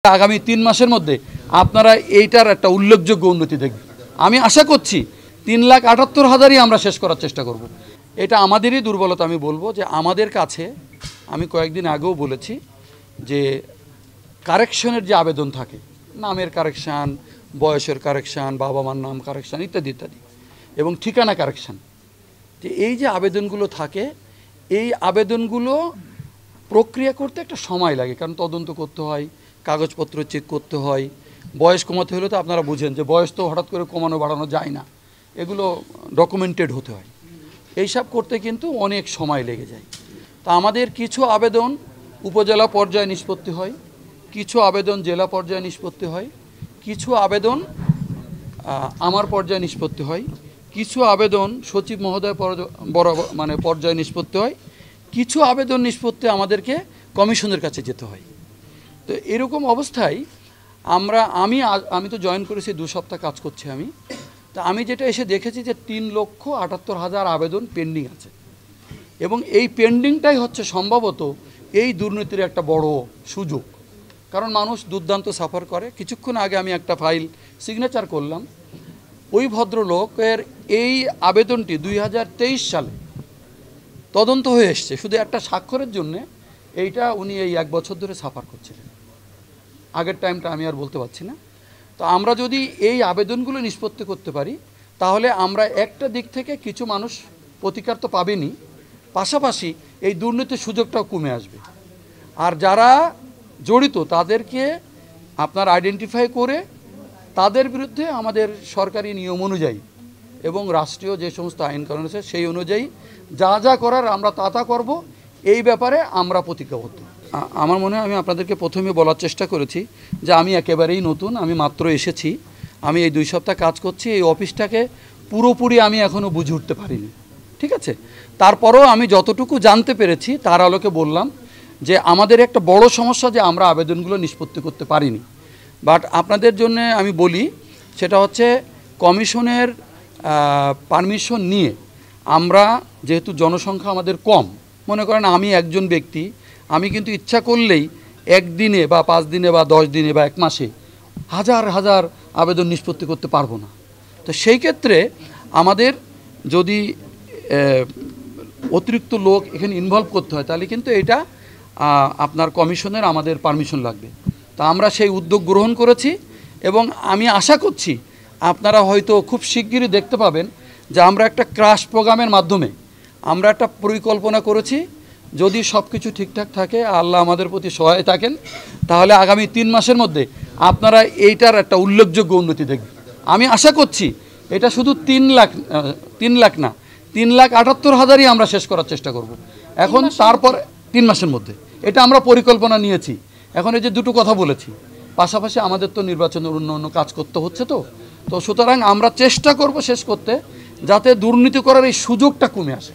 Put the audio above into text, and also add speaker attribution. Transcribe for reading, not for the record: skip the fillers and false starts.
Speaker 1: আগামী ৩ মাসের মধ্যে আপনারা এইটার একটা উল্লেখযোগ্য উন্নতি দেখবেন। আমি আশা করছি ৩,৭৮,০০০ই আমরা শেষ করার চেষ্টা করব। এটা আমাদেরই দুর্বলতা। আমি বলবো যে আমাদের কাছে, আমি কয়েকদিন আগেও বলেছি যে কারেকশনের যে আবেদন থাকে, নামের কারেকশান, বয়সের কারেকশান, বাবা মার নাম কারেকশান ইত্যাদি ইত্যাদি, এবং ঠিকানা কারেকশান, যে এই যে আবেদনগুলো থাকে, এই আবেদনগুলো প্রক্রিয়া করতে একটা সময় লাগে, কারণ তদন্ত করতে হয়, কাগজপত্র চেক করতে হয়। বয়স কমাতে হলে তো আপনারা বুঝেন যে বয়স তো হঠাৎ করে কমানো বাড়ানো যায় না, এগুলো ডকুমেন্টেড হতে হয়। এইসব করতে কিন্তু অনেক সময় লেগে যায়। তা আমাদের কিছু আবেদন উপজেলা পর্যায়ে নিষ্পত্তি হয়, কিছু আবেদন জেলা পর্যায়ে নিষ্পত্তি হয়, কিছু আবেদন আমার পর্যায়ে নিষ্পত্তি হয়, কিছু আবেদন সচিব মহোদয় পর্যায়ে নিষ্পত্তি হয়, কিছু আবেদন নিষ্পত্তি আমাদেরকে কমিশনের কাছে যেতে হয়। তো এরকম অবস্থায় আমি তো জয়েন করেছি 2 সপ্তাহ কাজ করছি আমি। তা আমি যেটা এসে দেখেছি যে 3,78,000 আবেদন পেন্ডিং আছে, এবং এই পেন্ডিংটাই হচ্ছে সম্ভবত এই দুর্নীতির একটা বড় সুযোগ। কারণ মানুষ দুর্দান্ত সাফার করে। কিছুক্ষণ আগে আমি একটা ফাইল সিগনেচার করলাম, ওই ভদ্রলোকের এই আবেদনটি 2023 সালে তদন্ত হয়ে এসছে, শুধু একটা স্বাক্ষরের জন্যে এইটা উনি এই 1 বছর ধরে সাফার করছিলেন। আগের টাইমটা আমি আর বলতে পারছি না। তো আমরা যদি এই আবেদনগুলো নিষ্পত্তি করতে পারি, তাহলে আমরা একটা দিক থেকে কিছু মানুষ প্রতিকার তো পাবেনই, পাশাপাশি এই দুর্নীতির সুযোগটাও কমে আসবে। আর যারা জড়িত তাদেরকে আপনার আইডেন্টিফাই করে তাদের বিরুদ্ধে আমাদের সরকারি নিয়ম অনুযায়ী এবং রাষ্ট্রীয় যে সমস্ত আইন কানুন আছে সেই অনুযায়ী যা যা করার আমরা তা করব। এই ব্যাপারে আমরা প্রতিজ্ঞাবদ্ধ। আমার মনে হয় আমি আপনাদেরকে প্রথমে বলার চেষ্টা করেছি যে আমি একেবারেই নতুন, আমি মাত্র এসেছি, আমি এই 2 সপ্তাহ কাজ করছি। এই অফিসটাকে পুরোপুরি আমি এখনও বুঝে উঠতে পারিনি, ঠিক আছে। তারপরেও আমি যতটুকু জানতে পেরেছি তার আলোকে বললাম যে আমাদের একটা বড় সমস্যা যে আমরা আবেদনগুলো নিষ্পত্তি করতে পারিনি। বাট আপনাদের জন্য আমি বলি, সেটা হচ্ছে কমিশনের পারমিশন নিয়ে আমরা, যেহেতু জনসংখ্যা আমাদের কম, মনে করেন আমি একজন ব্যক্তি, আমি কিন্তু ইচ্ছা করলেই 1 দিনে বা 5 দিনে বা 10 দিনে বা 1 মাসে হাজার হাজার আবেদন নিষ্পত্তি করতে পারবো না। তো সেই ক্ষেত্রে আমাদের যদি অতিরিক্ত লোক এখানে ইনভলভ করতে হয়, তাহলে কিন্তু এটা আপনার কমিশনের আমাদের পারমিশন লাগবে। তা আমরা সেই উদ্যোগ গ্রহণ করেছি, এবং আমি আশা করছি আপনারা হয়তো খুব শিগগিরই দেখতে পাবেন যে আমরা একটা ক্রাশ প্রোগ্রামের মাধ্যমে আমরা একটা পরিকল্পনা করেছি। যদি সব কিছু ঠিকঠাক থাকে, আল্লাহ আমাদের প্রতি সহায় থাকেন, তাহলে আগামী 3 মাসের মধ্যে আপনারা এইটার একটা উল্লেখযোগ্য উন্নতি দেখবেন। আমি আশা করছি এটা শুধু 3 লাখ না, 3,78,000ই আমরা শেষ করার চেষ্টা করব। এখন তারপর 3 মাসের মধ্যে এটা আমরা পরিকল্পনা নিয়েছি। এখন এই যে দুটো কথা বলেছি, পাশাপাশি আমাদের তো নির্বাচনের অন্য কাজ করতে হচ্ছে, তো সুতরাং আমরা চেষ্টা করব শেষ করতে, যাতে দুর্নীতি করার এই সুযোগটা কমে আসে।